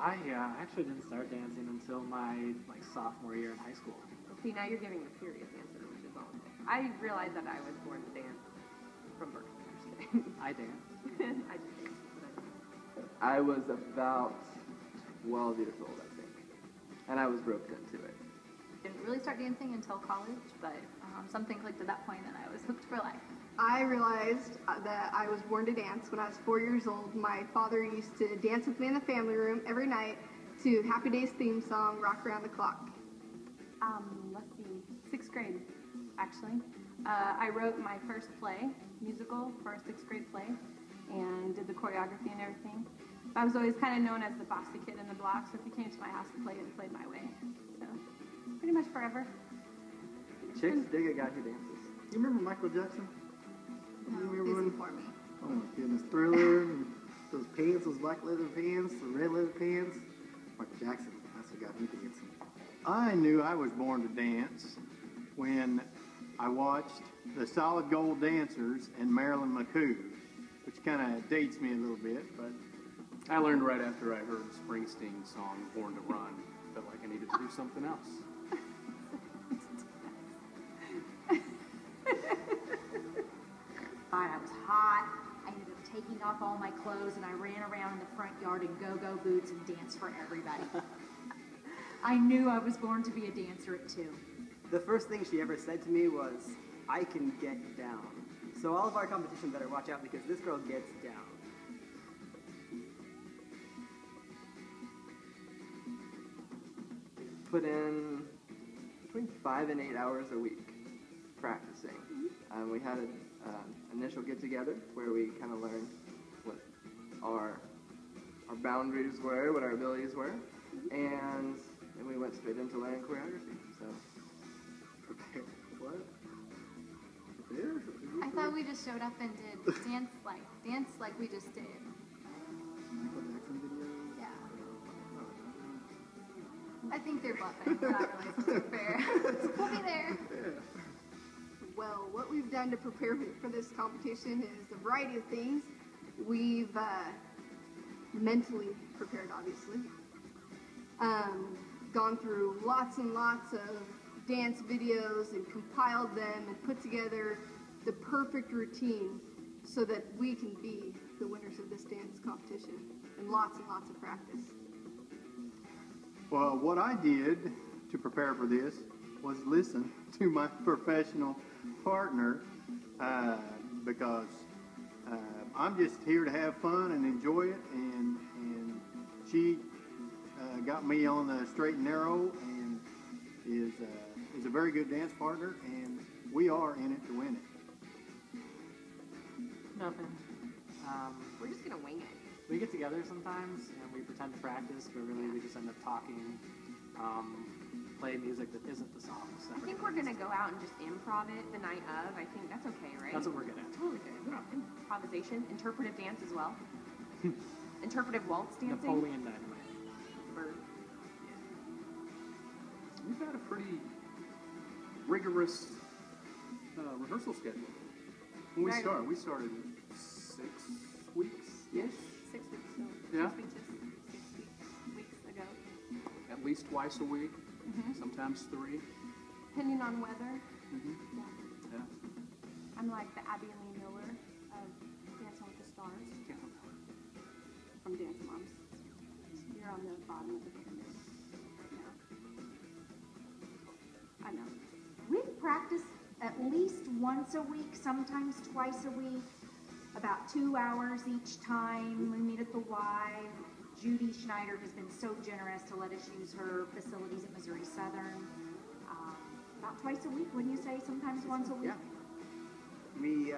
I actually didn't start dancing until my sophomore year in high school. See, now you're giving a serious answer, which is all. I realized that I was born to dance from birth. I dance. I just dance, but I dance. I was about 12 years old, I think, and I was roped into it. Didn't really start dancing until college, but something clicked at that point and I was hooked for life. I realized that I was born to dance when I was 4 years old. My father used to dance with me in the family room every night to Happy Days theme song, Rock Around the Clock. Let's see, 6th grade, actually. I wrote my first musical for a 6th grade play, and did the choreography and everything. I was always kind of known as the bossy kid in the block, so if you came to my house to play, it played my way. So, pretty much forever. Chicks dig a guy who dances. You remember Michael Jackson? No, busy for me. Oh my goodness, Thriller, and those pants, those black leather pants, the red leather pants. Michael Jackson, that's what got me dancing. I knew I was born to dance when I watched the Solid Gold Dancers and Marilyn McCoo, which kind of dates me a little bit, but I learned right after I heard Springsteen's song, Born to Run. Felt like I needed to do something else. I was hot. I ended up taking off all my clothes and I ran around in the front yard in go-go boots and danced for everybody. I knew I was born to be a dancer at 2. The first thing she ever said to me was, I can get down. So all of our competition better watch out because this girl gets down. Put in between 5 and 8 hours a week practicing. We had an initial get-together where we kind of learned what our boundaries were, what our abilities were, and then we went straight into learning choreography. So, what? Prepare? I thought we just showed up and did dance like we just did. Michael Jackson video? Yeah. I think they're bluffing. We're not really supposed to prepare. We'll be there. Yeah. Well, what we've done to prepare for this competition is a variety of things. We've mentally prepared, obviously. Gone through lots and lots of dance videos and compiled them and put together the perfect routine so that we can be the winners of this dance competition, and lots of practice. Well, what I did to prepare for this was listen to my professional partner because I'm just here to have fun and enjoy it, and she got me on the straight and narrow and is a very good dance partner, and we are in it to win it. Nothing. We're just gonna wing it. We get together sometimes and we pretend to practice, but really we just end up talking, play music that isn't the songs. I think we're gonna go out and just improv it the night of. I think that's okay, right? That's what we're good at. Totally good. Yeah. Improvisation, interpretive dance as well. Interpretive waltz dancing. Napoleon Dynamite. Bird. We've had a pretty rigorous rehearsal schedule. When we started 6 weeks. Yes. 6 weeks. So Yeah. 6 weeks ago. At least twice a week. Sometimes 3. Depending on weather. Yeah. I'm like the Abby Lee Miller of Dancing with the Stars. From Dance Moms. You're on the bottom of the pyramid right now. I know. We practice at least once a week, sometimes twice a week, about 2 hours each time. We meet at the Y. Judy Schneider has been so generous to let us use her facilities at Missouri Southern. About twice a week, wouldn't you say? Sometimes once a week? Yeah. We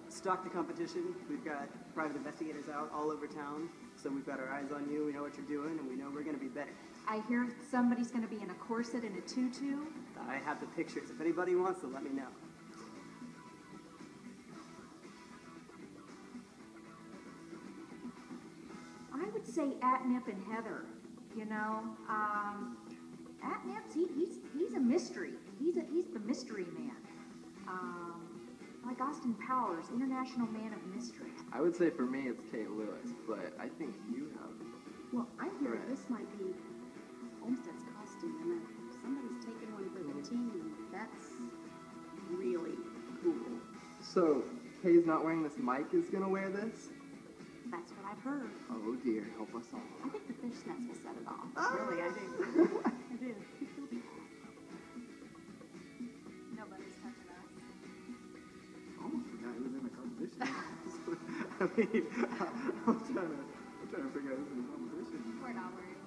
stock the competition. We've got private investigators out all over town, so we've got our eyes on you. We know what you're doing, and we know we're going to be better. I hear somebody's going to be in a corset and a tutu. I have the pictures. If anybody wants them, let me know. would say Atnip and Heather. You know, Atnip's he's a mystery. He's the mystery man. Like Austin Powers, International Man of Mystery. I would say for me it's Kay Lewis, but I think you have. Well, I hear this might be Olmsted's costume, and if somebody's taken one for the team, that's really cool. So Kay's not wearing this. Mike is gonna wear this. That's what I've heard. Oh dear, help us all. I think the fishnets will set it off. Really, I do. I do. Nobody's touching us. Almost forgot who was in the competition. I mean, I'm trying to figure out who's in the competition. We're not worried.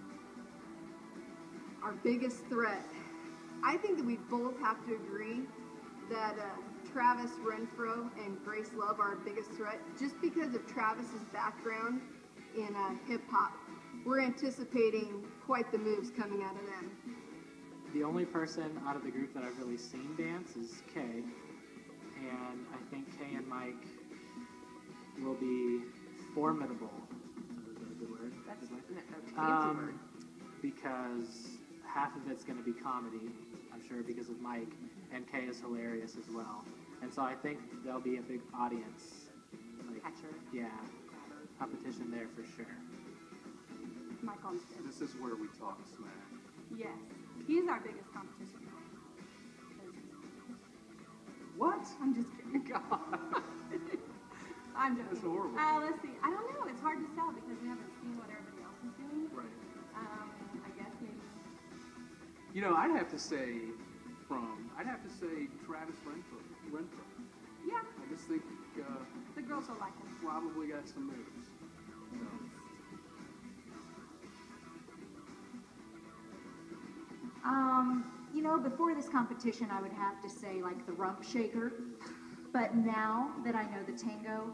Our biggest threat. I think that we both have to agree that Travis Renfro and Grace Love are our biggest threat, just because of Travis's background in hip-hop. We're anticipating quite the moves coming out of them. The only person out of the group that I've really seen dance is Kay, and I think Kay and Mike will be formidable. Is that a good word? That's Good word? a fancy word. Because half of it's going to be comedy, I'm sure, because of Mike, and Kay is hilarious as well. And so I think there'll be a big audience. Like, Catcher. yeah, competition there for sure. Mike Olmsted. This is where we talk smack. Yes. He's our biggest competition. What? I'm just kidding. God. I'm joking. That's horrible. Let's see. I don't know. It's hard to tell because we haven't seen what everybody else is doing. Right. I guess maybe. You know, I'd have to say Travis Renfro. Yeah, I just think the girls will like him. probably got some moves. You know, before this competition, I would have to say like the rump shaker. But now that I know the tango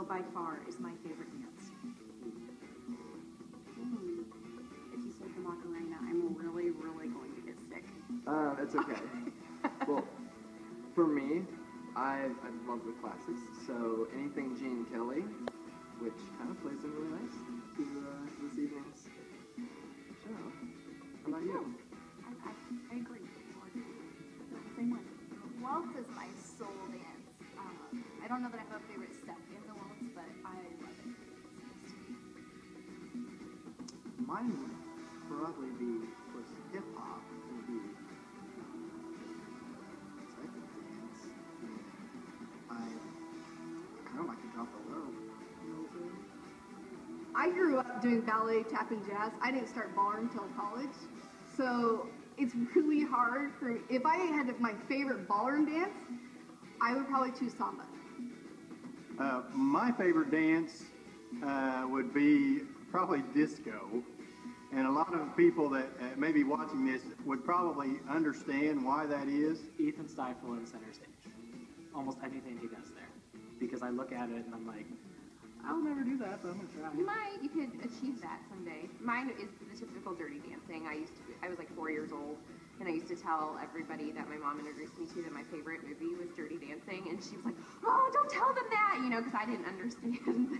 by far is my favorite dance. If you said the Macarena, I'm really, really going to get sick. It's okay. Well, for me, I love the classics. So anything Gene Kelly, which kind of plays in really nice to this evening's show. How about you? I agree. Same way. Waltz is my soul dance. I don't know that I have a favorite step in the waltz, but I love it. Mine would probably be, of course, hip hop. Would be type of dance. I kind of like to drop the low. You know what I'm saying? I grew up doing ballet, tap, and jazz. I didn't start ballroom until college. So it's really hard for, if I had my favorite ballroom dance, I would probably choose samba. My favorite dance would be probably disco. And a lot of people that may be watching this would probably understand why that is. Ethan Stiefel in center stage. Almost anything he does there. Because I look at it and I'm like, I'll never do that, but I'm gonna try. You could achieve that someday. Mine is the typical dirty dancing. I was like 4 years old, and I used to tell everybody that my mom introduced me to that my favorite movie was Dirty Dancing, and she was like, "Oh, don't tell them that," because I didn't understand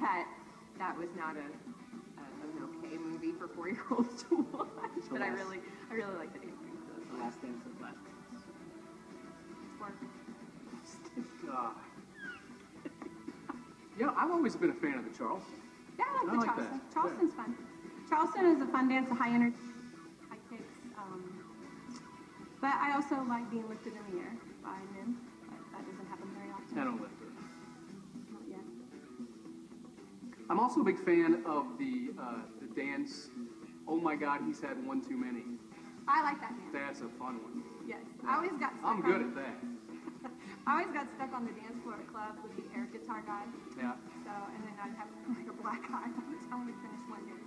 that was not an okay movie for 4-year-olds to watch. But I really like the dancing. So that's The why. last dance of Flash. God. Yeah, I've always been a fan of the Charleston. Yeah, I like the I like Charleston. that. Charleston's fun. Charleston is a fun dance, a high energy, high kicks. But I also like being lifted in the air by men. But that doesn't happen very often. I don't live there. Not yet. I'm also a big fan of the dance. Oh my God, he's had one too many. I like that dance. That's a fun one. Yes. I always got stuck I'm good at that. I always got stuck on the dance floor at club with the air guitar guy. Yeah. So, and then I'd have like a black eye by the time we finished one game.